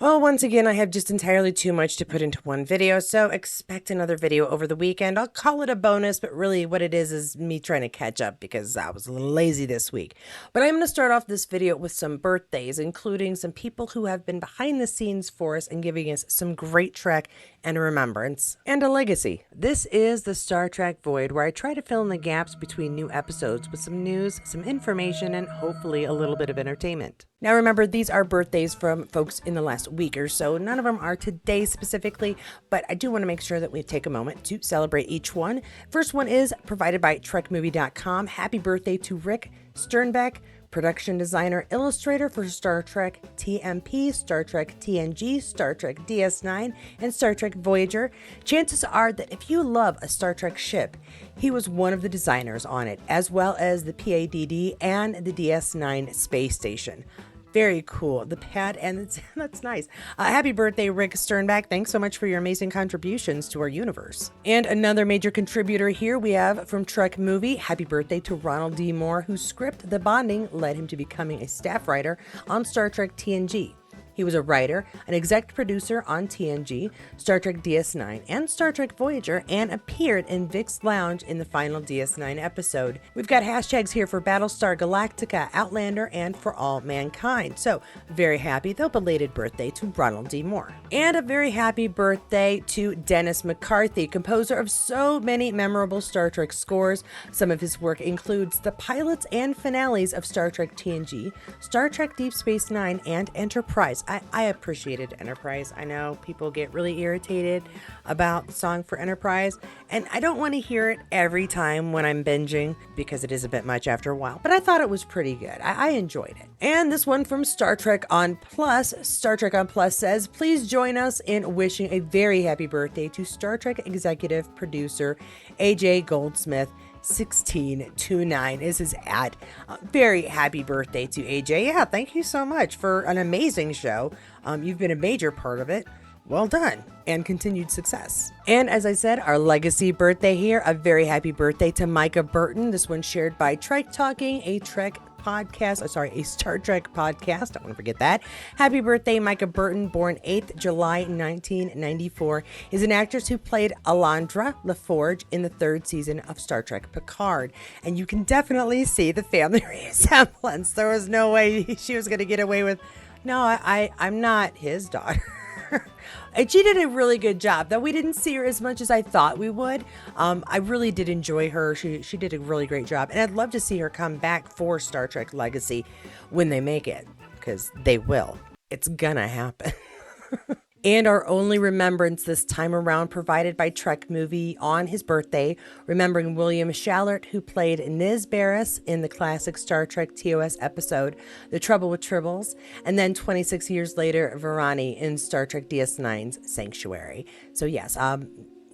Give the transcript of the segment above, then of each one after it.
Well, once again, I have just entirely too much to put into one video, so expect another video over the weekend. I'll call it a bonus, but really what it is me trying to catch up because I was a little lazy this week. But I'm going to start off this video with some birthdays, including some people who have been behind the scenes for us and giving us some great Trek and a remembrance and a legacy. This is the Star Trek Void, where I try to fill in the gaps between new episodes with some news, some information, and hopefully a little bit of entertainment. Now remember, these are birthdays from folks in the last week or so. None of them are today specifically, but I do want to make sure that we take a moment to celebrate each one. First one is provided by TrekMovie.com. Happy birthday to Rick Sternbach, production designer, illustrator for Star Trek TMP, Star Trek TNG, Star Trek DS9, and Star Trek Voyager. Chances are that if you love a Star Trek ship, he was one of the designers on it, as well as the PADD and the DS9 space station. Very cool. The pad, and that's nice. Happy birthday, Rick Sternbach. Thanks so much for your amazing contributions to our universe. And another major contributor here we have from Trek Movie. Happy birthday to Ronald D Moore, whose script, The Bonding, led him to becoming a staff writer on Star Trek TNG. He was a writer, an exec producer on TNG, Star Trek DS9, and Star Trek Voyager, and appeared in Vic's Lounge in the final DS9 episode. We've got hashtags here for Battlestar Galactica, Outlander, and For All Mankind. So, very happy, though belated birthday to Ronald D. Moore. And a very happy birthday to Dennis McCarthy, composer of so many memorable Star Trek scores. Some of his work includes the pilots and finales of Star Trek TNG, Star Trek Deep Space Nine, and Enterprise. I appreciated Enterprise. I know people get really irritated about the song for Enterprise, and I don't want to hear it every time when I'm binging because it is a bit much after a while, but I thought it was pretty good. I enjoyed it. And this one from Star Trek On Plus. Star Trek On Plus says, please join us in wishing a very happy birthday to Star Trek executive producer AJ Goldsmith. 1629 is his ad. Very happy birthday to AJ. Yeah, thank you so much for an amazing show. You've been a major part of it. Well done, and continued success. And as I said, our legacy birthday here, a very happy birthday to Micah Burton. This one shared by Trek Talking, a Trek podcast, a Star Trek podcast. Don't want to forget that. Happy birthday, Micah Burton, born 8th July 1994, is an actress who played Alondra LaForge in the third season of Star Trek Picard. And you can definitely see the family resemblance. There was no way she was going to get away with, no, I'm not his daughter. And she did a really good job, though we didn't see her as much as I thought we would. I really did enjoy her. She did a really great job. And I'd love to see her come back for Star Trek Legacy when they make it, because they will. It's gonna happen. And our only remembrance this time around provided by Trek Movie on his birthday, remembering William Shallert, who played Niz Barris in the classic Star Trek TOS episode, The Trouble with Tribbles, and then 26 years later, Varani in Star Trek DS9's Sanctuary. So yes,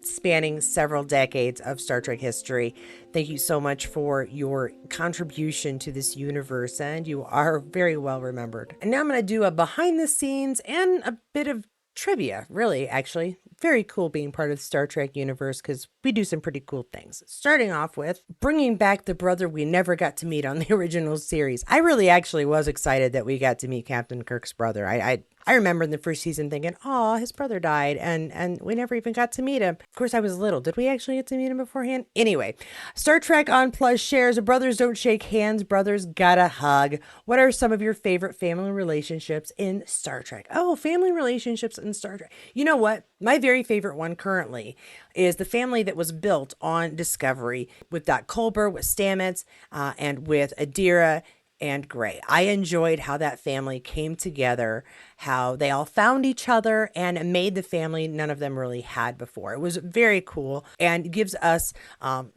spanning several decades of Star Trek history. Thank you so much for your contribution to this universe, and you are very well remembered. And now I'm going to do a behind the scenes and a bit of trivia, really, actually. Very cool being part of the Star Trek universe because we do some pretty cool things. Starting off with bringing back the brother we never got to meet on the original series. I really actually was excited that we got to meet Captain Kirk's brother. I remember in the first season thinking, oh, his brother died, and we never even got to meet him. Of course, I was little. Did we actually get to meet him beforehand? Anyway, Star Trek On Plus shares, brothers don't shake hands, brothers gotta hug. What are some of your favorite family relationships in Star Trek? Oh, family relationships in Star Trek. You know what? My very favorite one currently is the family that was built on Discovery with Doc Culber, with Stamets, and with Adira and Gray. I enjoyed how that family came together, how they all found each other and made the family none of them really had before. It was very cool and gives us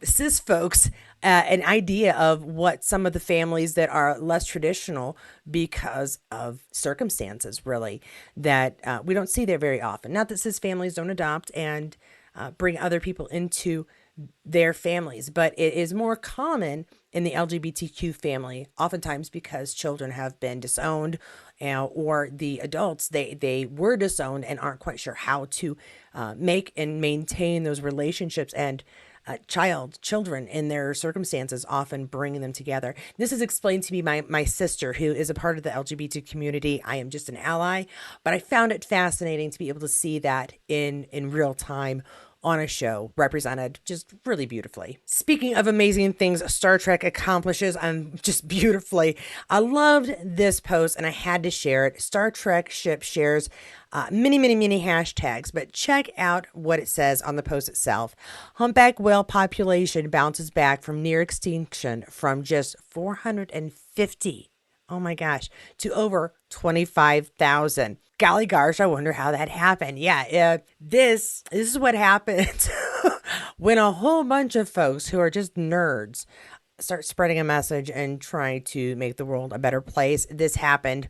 cis folks an idea of what some of the families that are less traditional because of circumstances, really, that we don't see there very often. Not that cis families don't adopt and bring other people into their families, but it is more common in the LGBTQ family, oftentimes because children have been disowned, or the adults, they were disowned and aren't quite sure how to make and maintain those relationships. And children in their circumstances, often bringing them together. This is explained to me by my sister, who is a part of the LGBT community. I am just an ally, but I found it fascinating to be able to see that in real time on a show represented just really beautifully. Speaking of amazing things Star Trek accomplishes just beautifully, I loved this post and I had to share it. Star Trek ship shares many hashtags, but check out what it says on the post itself. Humpback whale population bounces back from near extinction from just 450. Oh my gosh, to over 25,000. Golly gosh, I wonder how that happened. Yeah, this is what happens when a whole bunch of folks who are just nerds start spreading a message and trying to make the world a better place. This happened,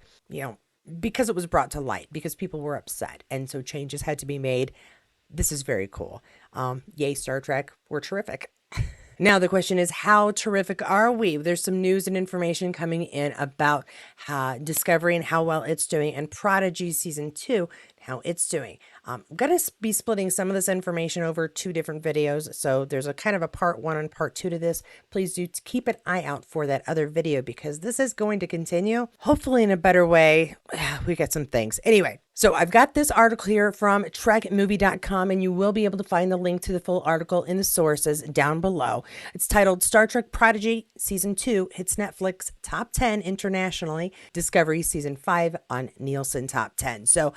because it was brought to light, because people were upset. And so changes had to be made. This is very cool. Yay, Star Trek. We're terrific. Now, the question is, how terrific are we? There's some news and information coming in about Discovery and how well it's doing, and Prodigy Season 2, how it's doing. I'm going to be splitting some of this information over 2 different videos, so there's a kind of a part 1 and part 2 to this. Please do keep an eye out for that other video, because this is going to continue, hopefully in a better way. We got some things. Anyway, so I've got this article here from trekmovie.com, and you will be able to find the link to the full article in the sources down below. It's titled Star Trek Prodigy Season 2 hits Netflix Top 10 internationally, Discovery Season 5 on Neilson Top 10. So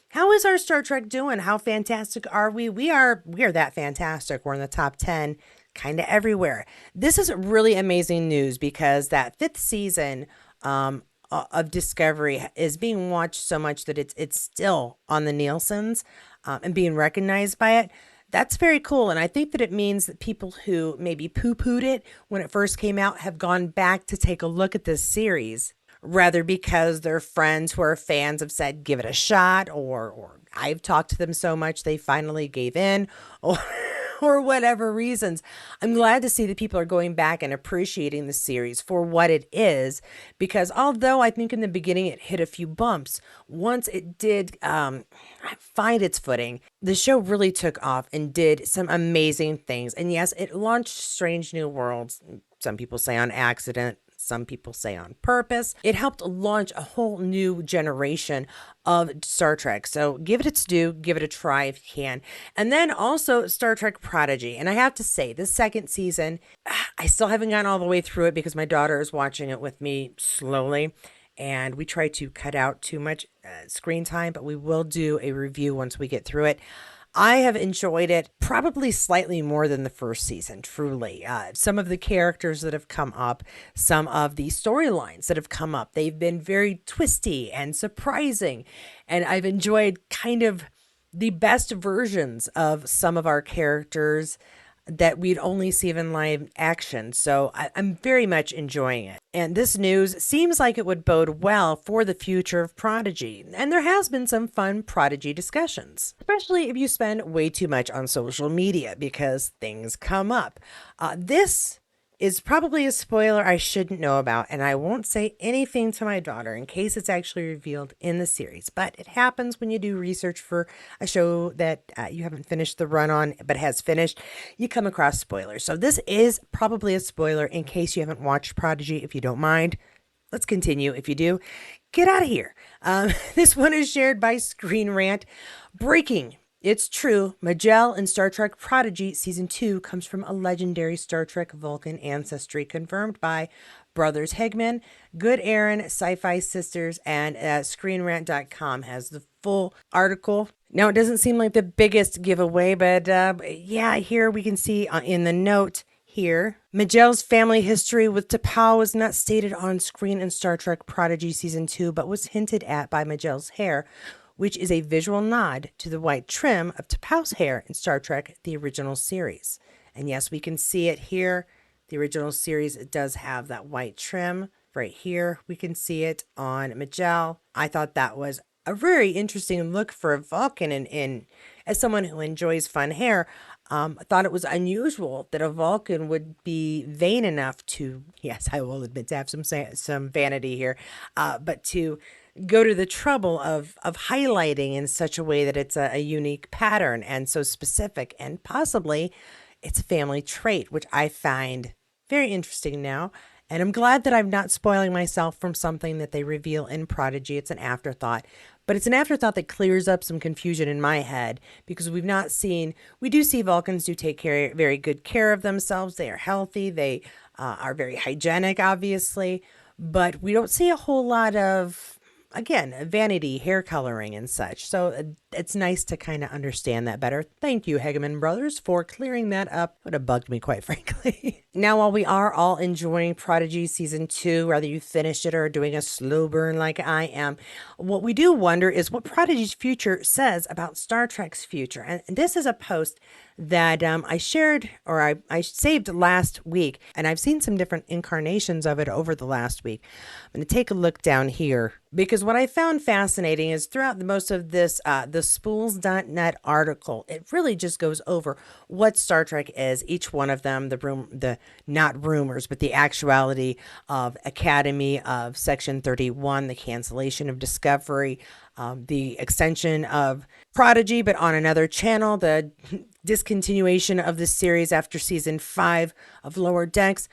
how is our Star Trek doing? How fantastic are we? We are that fantastic. We're in the top 10 kind of everywhere. This is really amazing news, because that 5th season of Discovery is being watched so much that it's still on the Neilsons and being recognized by it. That's very cool. And I think that it means that people who maybe poo-pooed it when it first came out have gone back to take a look at this series, rather because their friends who are fans have said, give it a shot, or I've talked to them so much they finally gave in, or whatever reasons. I'm glad to see that people are going back and appreciating the series for what it is, because although I think in the beginning it hit a few bumps, once it did find its footing, the show really took off and did some amazing things. And yes, it launched Strange New Worlds. Some people say on accident. Some people say on purpose. It helped launch a whole new generation of Star Trek. So give it its due, give it a try if you can. And then also Star Trek Prodigy. And I have to say, this 2nd season, I still haven't gotten all the way through it because my daughter is watching it with me slowly. And we try to cut out too much screen time, but we will do a review once we get through it. I have enjoyed it probably slightly more than the 1st season, truly. Some of the characters that have come up, some of the storylines that have come up, they've been very twisty and surprising. And I've enjoyed kind of the best versions of some of our characters that we'd only see in live action. So I'm very much enjoying it. And this news seems like it would bode well for the future of Prodigy. And there has been some fun Prodigy discussions, especially if you spend way too much on social media, because things come up. This is probably a spoiler I shouldn't know about, and I won't say anything to my daughter in case it's actually revealed in the series. But it happens when you do research for a show that you haven't finished the run on but has finished. You come across spoilers. So this is probably a spoiler in case you haven't watched Prodigy. If you don't mind, let's continue. If you do, get out of here. This one is shared by Screen Rant. Breaking. It's true, maj'el in Star Trek Prodigy Season 2 comes from a legendary Star Trek Vulcan ancestry, confirmed by Brothers Higman, Good Aaron, Sci-Fi Sisters, and ScreenRant.com has the full article. Now, it doesn't seem like the biggest giveaway, but yeah, here we can see in the note here, maj'el's family history with T'Pau was not stated on screen in Star Trek Prodigy Season 2, but was hinted at by maj'el's hair, which is a visual nod to the white trim of T'Pau's hair in Star Trek, the original series. And yes, we can see it here. The original series, it does have that white trim right here. We can see it on maj'el. I thought that was a very interesting look for a Vulcan, and as someone who enjoys fun hair, I thought it was unusual that a Vulcan would be vain enough to, yes, I will admit, to have some vanity here, but to go to the trouble of highlighting in such a way that it's a unique pattern and so specific, and possibly It's a family trait, which I find very interesting now. And I'm glad that I'm not spoiling myself from something that they reveal in Prodigy. It's an afterthought, but it's an afterthought that clears up some confusion in my head because we do see Vulcans do take very good care of themselves. They are healthy. They are very hygienic, obviously, but we don't see a whole lot of, again, vanity, hair coloring, and such. So it's nice to kind of understand that better. Thank you, Hegeman Brothers, for clearing that up. It would have bugged me, quite frankly. Now, while we are all enjoying Prodigy Season 2, whether you finished it or are doing a slow burn like I am, what we do wonder is what Prodigy's future says about Star Trek's future. And this is a post that I shared, or I saved last week, and I've seen some different incarnations of it over the last week. I'm going to take a look down here because what I found fascinating is throughout most of this, the spools.net article, it really just goes over what Star Trek is, each one of them, the not rumors, but the actuality of Academy, of Section 31, the cancellation of Discovery, the extension of Prodigy, but on another channel, the discontinuation of the series after season 5 of Lower Decks.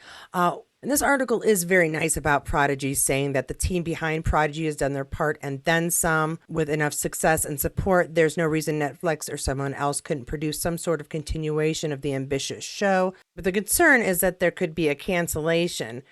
And this article is very nice about Prodigy, saying that the team behind Prodigy has done their part and then some. With enough success and support, there's no reason Netflix or someone else couldn't produce some sort of continuation of the ambitious show. But the concern is that there could be a cancellation,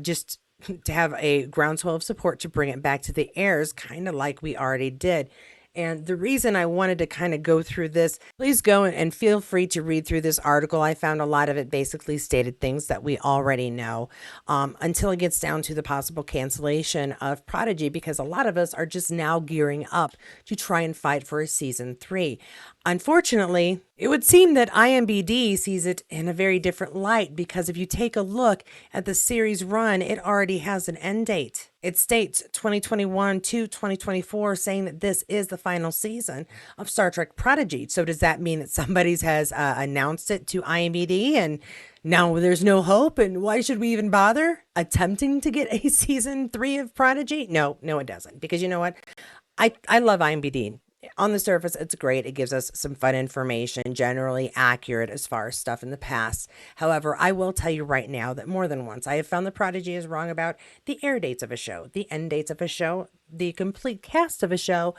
just to have a groundswell of support to bring it back to the airs, kind of like we already did. And the reason I wanted to kind of go through this, please go and feel free to read through this article. I found a lot of it basically stated things that we already know, until it gets down to the possible cancellation of Prodigy, because a lot of us are just now gearing up to try and fight for a season 3. Unfortunately, it would seem that IMBD sees it in a very different light, because if you take a look at the series run, it already has an end date. It states 2021 to 2024, saying that this is the final season of Star Trek Prodigy. So does that mean that somebody has announced it to IMBD and now there's no hope? And why should we even bother attempting to get a season 3 of Prodigy? No, it doesn't. Because you know what? I love IMBD. On the surface, it's great. It gives us some fun information, generally accurate as far as stuff in the past. However, I will tell you right now that more than once I have found the Prodigy is wrong about the air dates of a show, the end dates of a show, the complete cast of a show.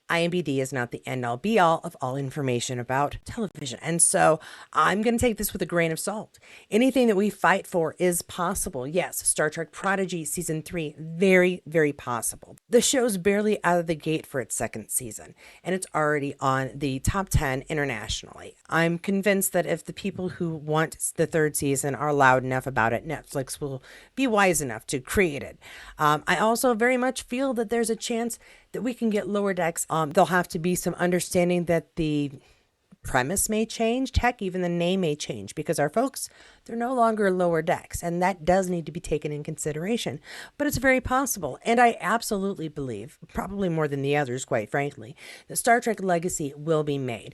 IMBD is not the end all be all of all information about television. And so I'm going to take this with a grain of salt. Anything that we fight for is possible. Yes, Star Trek Prodigy season 3, very, very possible. The show's barely out of the gate for its second season, and it's already on the top 10 internationally. I'm convinced that if the people who want the third season are loud enough about it, Netflix will be wise enough to create it. I also very much feel that there's a chance that we can get Lower Decks. There'll have to be some understanding that the premise may change. Heck, even the name may change, because our folks, they're no longer Lower Decks, and that does need to be taken in consideration. But it's very possible, and I absolutely believe, probably more than the others, quite frankly, that Star Trek Legacy will be made.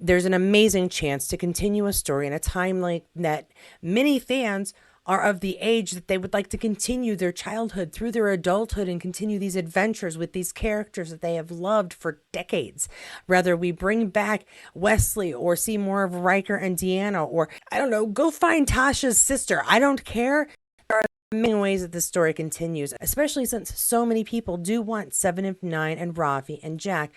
There's an amazing chance to continue a story in a time like that. Many fans are of the age that they would like to continue their childhood through their adulthood and continue these adventures with these characters that they have loved for decades. Whether we bring back Wesley or see more of Riker and Deanna, or I don't know, go find Tasha's sister. I don't care. There are many ways that the story continues, especially since so many people do want 7 of 9 and Rafi and Jack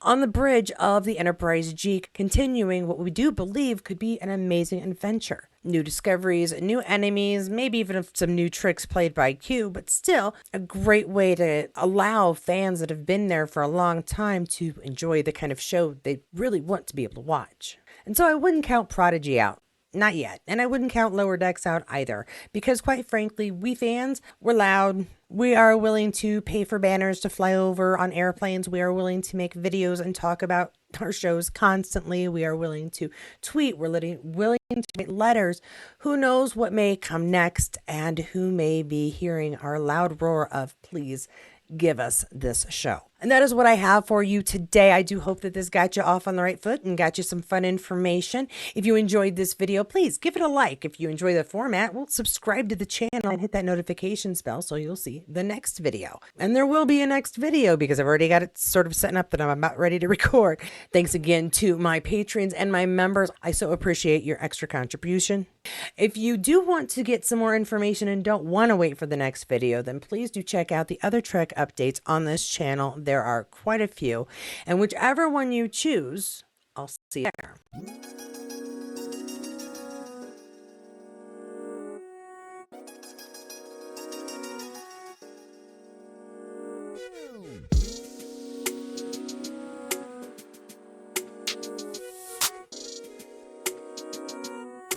on the bridge of the Enterprise G, continuing what we do believe could be an amazing adventure. New discoveries, new enemies, maybe even some new tricks played by Q, but still a great way to allow fans that have been there for a long time to enjoy the kind of show they really want to be able to watch. And so I wouldn't count Prodigy out. Not yet. And I wouldn't count Lower Decks out either, because quite frankly, we fans, we're loud. We are willing to pay for banners to fly over on airplanes. We are willing to make videos and talk about our shows constantly. We are willing to tweet. We're willing to write letters. Who knows what may come next, and who may be hearing our loud roar of please give us this show. And that is what I have for you today. I do hope that this got you off on the right foot and got you some fun information. If you enjoyed this video, please give it a like. If you enjoy the format, well, subscribe to the channel and hit that notifications bell so you'll see the next video. And there will be a next video because I've already got it sort of setting up that I'm about ready to record. Thanks again to my patrons and my members. I so appreciate your extra contribution. If you do want to get some more information and don't want to wait for the next video, then please do check out the other Trek updates on this channel. There are quite a few, and whichever one you choose, I'll see you there.